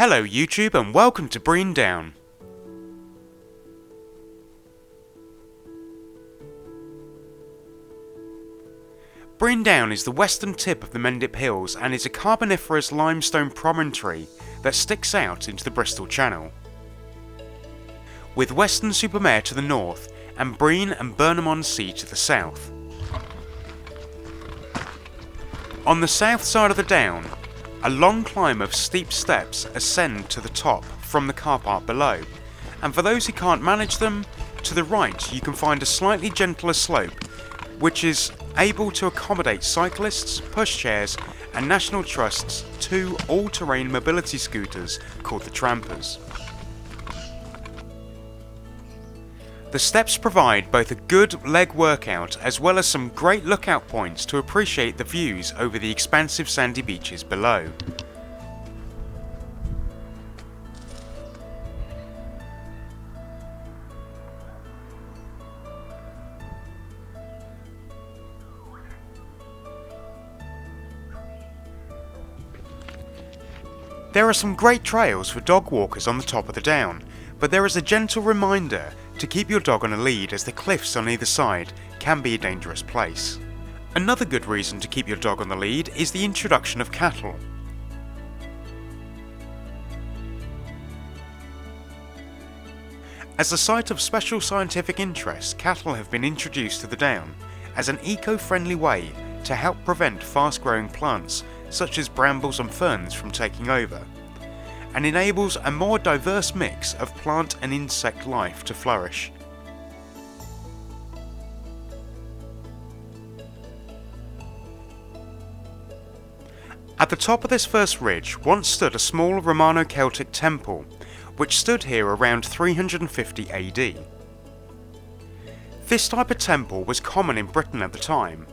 Hello YouTube and welcome to Brean Down. Brean Down is the western tip of the Mendip Hills and is a carboniferous limestone promontory that sticks out into the Bristol Channel. With Weston-super-Mare to the north and Brean and Burnham-on-Sea to the south. On the south side of the down, a long climb of steep steps ascend to the top from the car park below, and for those who can't manage them, to the right you can find a slightly gentler slope which is able to accommodate cyclists, pushchairs and National Trust's two all-terrain mobility scooters called the Trampers. The steps provide both a good leg workout as well as some great lookout points to appreciate the views over the expansive sandy beaches below. There are some great trails for dog walkers on the top of the down, but there is a gentle reminder to keep your dog on a lead as the cliffs on either side can be a dangerous place. Another good reason to keep your dog on the lead is the introduction of cattle. As a site of special scientific interest, cattle have been introduced to the down as an eco-friendly way to help prevent fast-growing plants such as brambles and ferns from taking over, and enables a more diverse mix of plant and insect life to flourish. At the top of this first ridge once stood a small Romano-Celtic temple, which stood here around 350 AD. This type of temple was common in Britain at the time,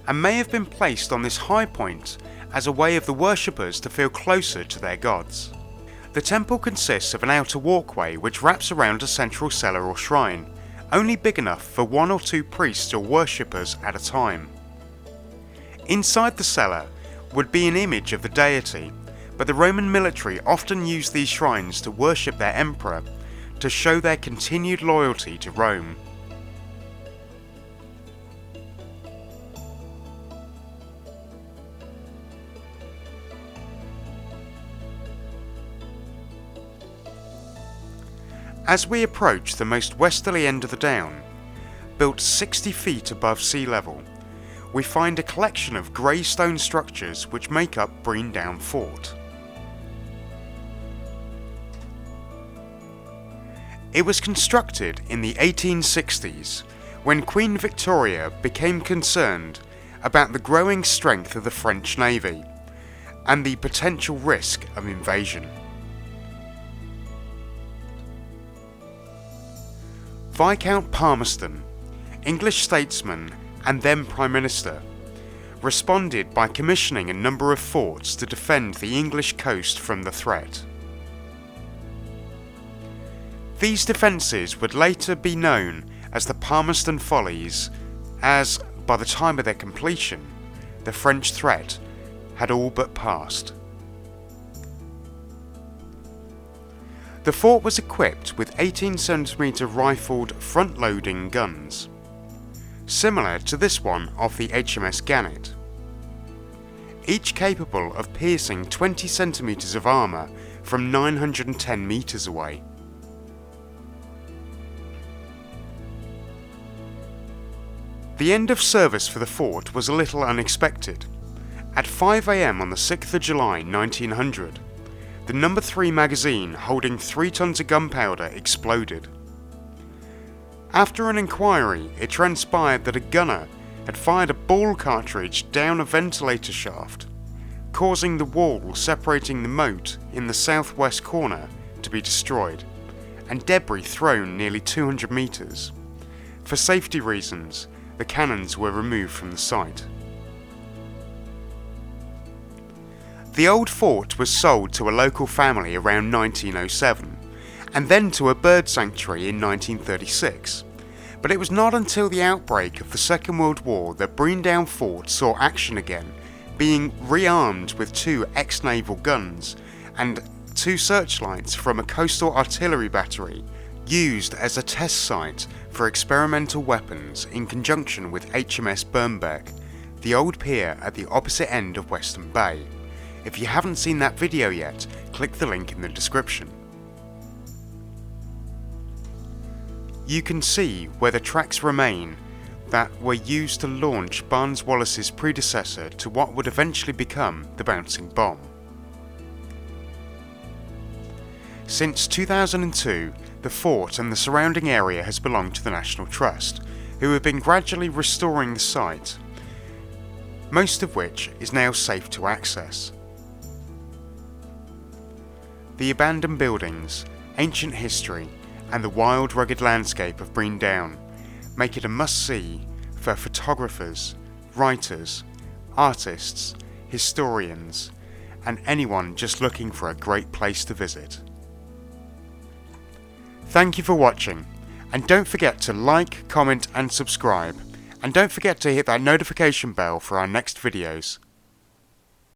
and may have been placed on this high point as a way of the worshippers to feel closer to their gods. The temple consists of an outer walkway which wraps around a central cellar or shrine, only big enough for one or two priests or worshippers at a time. Inside the cellar would be an image of the deity, but the Roman military often used these shrines to worship their emperor to show their continued loyalty to Rome. As we approach the most westerly end of the down, built 60 feet above sea level, we find a collection of grey stone structures which make up Brean Down Fort. It was constructed in the 1860s when Queen Victoria became concerned about the growing strength of the French Navy and the potential risk of invasion. Viscount Palmerston, English statesman and then Prime Minister, responded by commissioning a number of forts to defend the English coast from the threat. These defences would later be known as the Palmerston Follies, as by the time of their completion, the French threat had all but passed. The fort was equipped with 18cm rifled front-loading guns, similar to this one of the HMS Gannet, each capable of piercing 20cm of armour from 910 metres away. The end of service for the fort was a little unexpected. At 5 AM on the 6th of July 1900, the No. 3 magazine holding 3 tons of gunpowder exploded. After an inquiry, it transpired that a gunner had fired a ball cartridge down a ventilator shaft, causing the wall separating the moat in the southwest corner to be destroyed, and debris thrown nearly 200 metres. For safety reasons, the cannons were removed from the site. The old fort was sold to a local family around 1907, and then to a bird sanctuary in 1936, but it was not until the outbreak of the Second World War that Brean Down Fort saw action again, being rearmed with 2 ex-naval guns and 2 searchlights from a coastal artillery battery used as a test site for experimental weapons in conjunction with HMS Birnbeck, the old pier at the opposite end of Western Bay. If you haven't seen that video yet, click the link in the description. You can see where the tracks remain that were used to launch Barnes-Wallis's predecessor to what would eventually become the bouncing bomb. Since 2002, the fort and the surrounding area has belonged to the National Trust, who have been gradually restoring the site, most of which is now safe to access. The abandoned buildings, ancient history, and the wild, rugged landscape of Brean Down make it a must-see for photographers, writers, artists, historians, and anyone just looking for a great place to visit. Thank you for watching, and don't forget to like, comment and subscribe, and don't forget to hit that notification bell for our next videos.